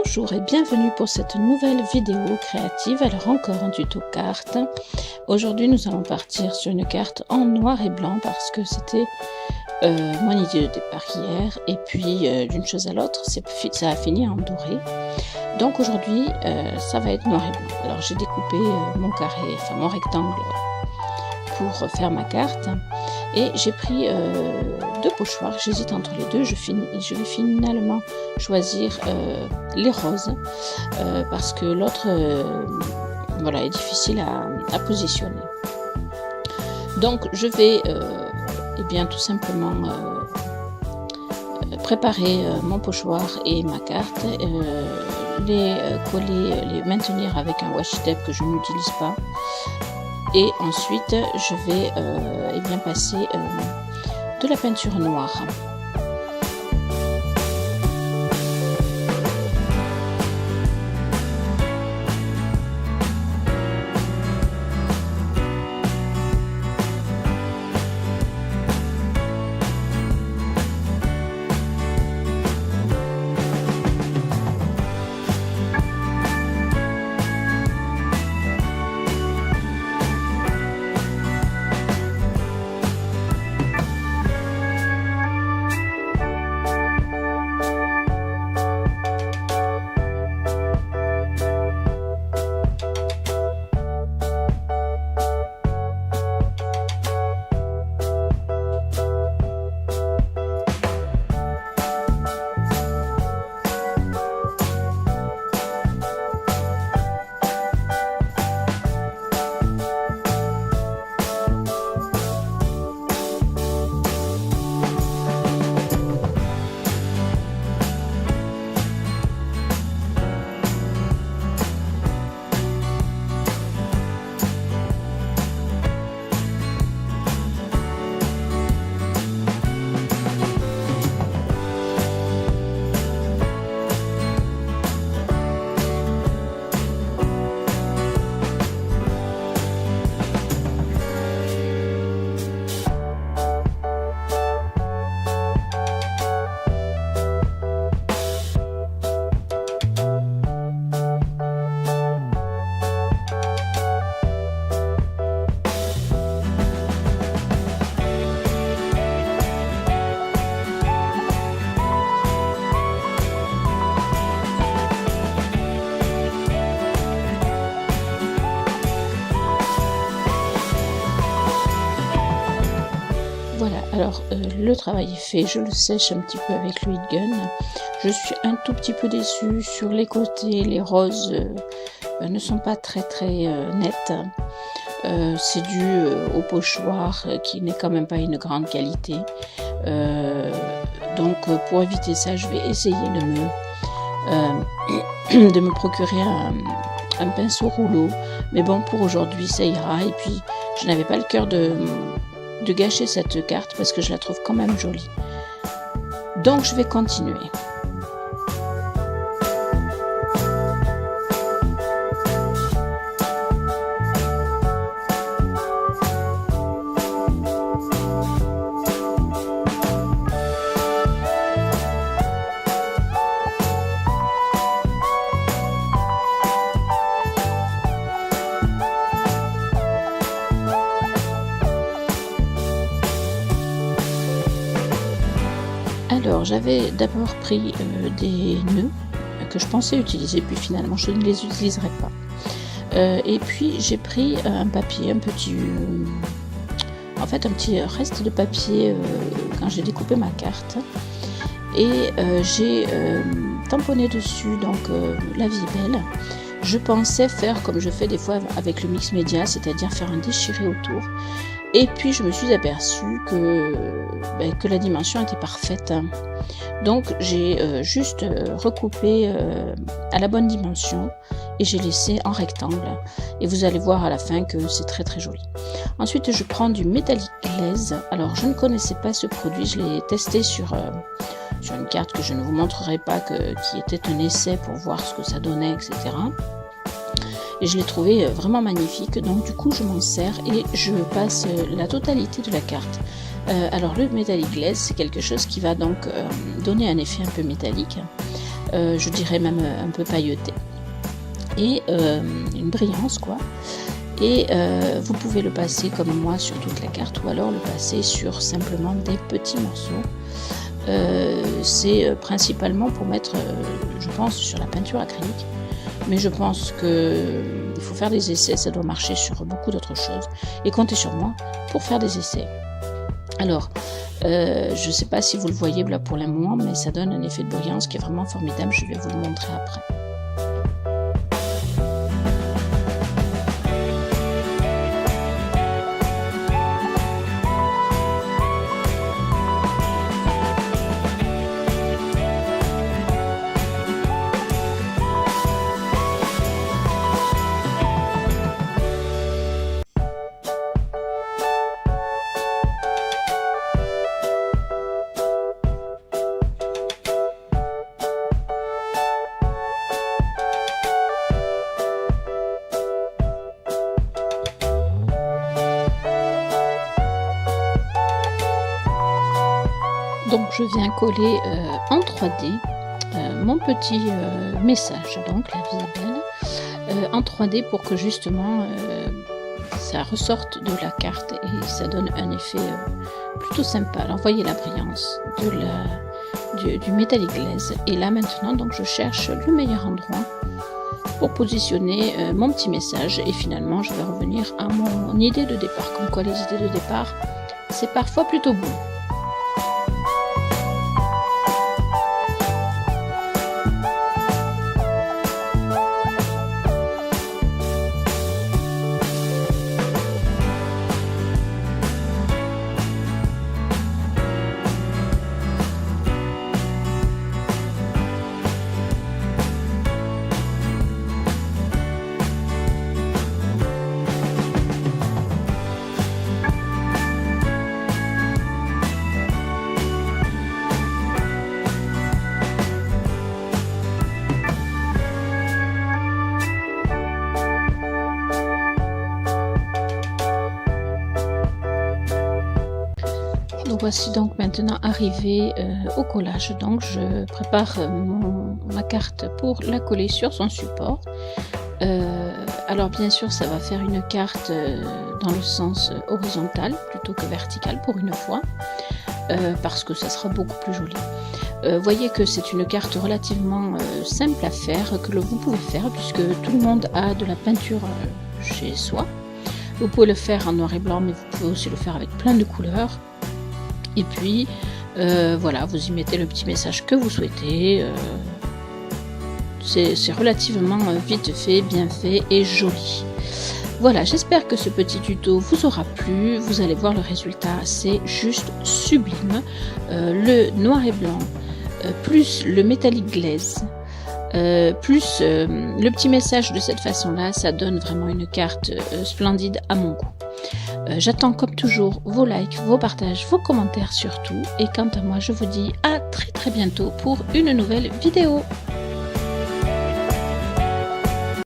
Bonjour et bienvenue pour cette nouvelle vidéo créative. Alors encore un tuto carte. Aujourd'hui nous allons partir sur une carte en noir et blanc parce que c'était mon idée de départ hier. Et puis d'une chose à l'autre, ça a fini en doré. Donc aujourd'hui ça va être noir et blanc. Alors j'ai découpé mon carré, enfin mon rectangle pour faire ma carte. Et j'ai pris deux pochoirs, j'hésite entre les deux, je vais finalement choisir les roses parce que l'autre voilà, est difficile à positionner. Donc je vais eh bien, tout simplement préparer mon pochoir et ma carte, les coller, les maintenir avec un washi tape que je n'utilise pas. Et ensuite, je vais eh bien passer de la peinture noire. Voilà, alors le travail est fait, je le sèche un petit peu avec le heat gun. Je suis un tout petit peu déçue sur les côtés, les roses ne sont pas très nettes. C'est dû au pochoir qui n'est quand même pas une grande qualité. Donc pour éviter ça, je vais essayer de me procurer un pinceau rouleau. Mais bon, pour aujourd'hui ça ira. Et puis je n'avais pas le cœur de gâcher cette carte parce que je la trouve quand même jolie. Donc je vais continuer. Alors j'avais d'abord pris des nœuds que je pensais utiliser, puis finalement je ne les utiliserai pas. Et puis j'ai pris un papier, un petit reste de papier quand j'ai découpé ma carte. Et j'ai tamponné dessus donc la vie est belle. Je pensais faire comme je fais des fois avec le mix média, c'est-à-dire faire un déchiré autour. Et puis je me suis aperçue que la dimension était parfaite. Donc j'ai juste recoupé à la bonne dimension et j'ai laissé en rectangle. Et vous allez voir à la fin que c'est très joli. Ensuite je prends du métallique glaise. Alors je ne connaissais pas ce produit, je l'ai testé sur une carte que je ne vous montrerai pas, qui était un essai pour voir ce que ça donnait, etc. Et je l'ai trouvé vraiment magnifique, donc du coup je m'en sers et je passe la totalité de la carte. Alors le métallique glaze, c'est quelque chose qui va donc donner un effet un peu métallique. je dirais même un peu pailleté, et une brillance quoi. Et vous pouvez le passer comme moi sur toute la carte, ou alors le passer sur simplement des petits morceaux. C'est principalement pour mettre, je pense, sur la peinture acrylique, mais je pense qu'il faut faire des essais, ça doit marcher sur beaucoup d'autres choses, et comptez sur moi pour faire des essais. Alors, je ne sais pas si vous le voyez là pour le moment, mais ça donne un effet de brillance qui est vraiment formidable, je vais vous le montrer après. Donc je viens coller en 3D mon petit message, donc la vie est belle, en 3D pour que justement ça ressorte de la carte et ça donne un effet plutôt sympa. Alors voyez la brillance du métallique glaise, et là maintenant donc je cherche le meilleur endroit pour positionner mon petit message, et finalement je vais revenir à mon idée de départ, comme quoi les idées de départ c'est parfois plutôt bon. Nous voici donc maintenant arrivé au collage, donc je prépare ma carte pour la coller sur son support. Alors bien sûr ça va faire une carte dans le sens horizontal plutôt que vertical pour une fois, parce que ça sera beaucoup plus joli. Voyez que c'est une carte relativement simple à faire, que vous pouvez faire puisque tout le monde a de la peinture chez soi. Vous pouvez le faire en noir et blanc, mais vous pouvez aussi le faire avec plein de couleurs. Et puis voilà, vous y mettez le petit message que vous souhaitez. C'est relativement vite fait, bien fait et joli. Voilà, j'espère que ce petit tuto vous aura plu. Vous allez voir le résultat, c'est juste sublime. Le noir et blanc plus le métallique glaise plus le petit message de cette façon-là, ça donne vraiment une carte splendide à mon goût. J'attends comme toujours vos likes, vos partages, vos commentaires surtout. Et quant à moi, je vous dis à très bientôt pour une nouvelle vidéo.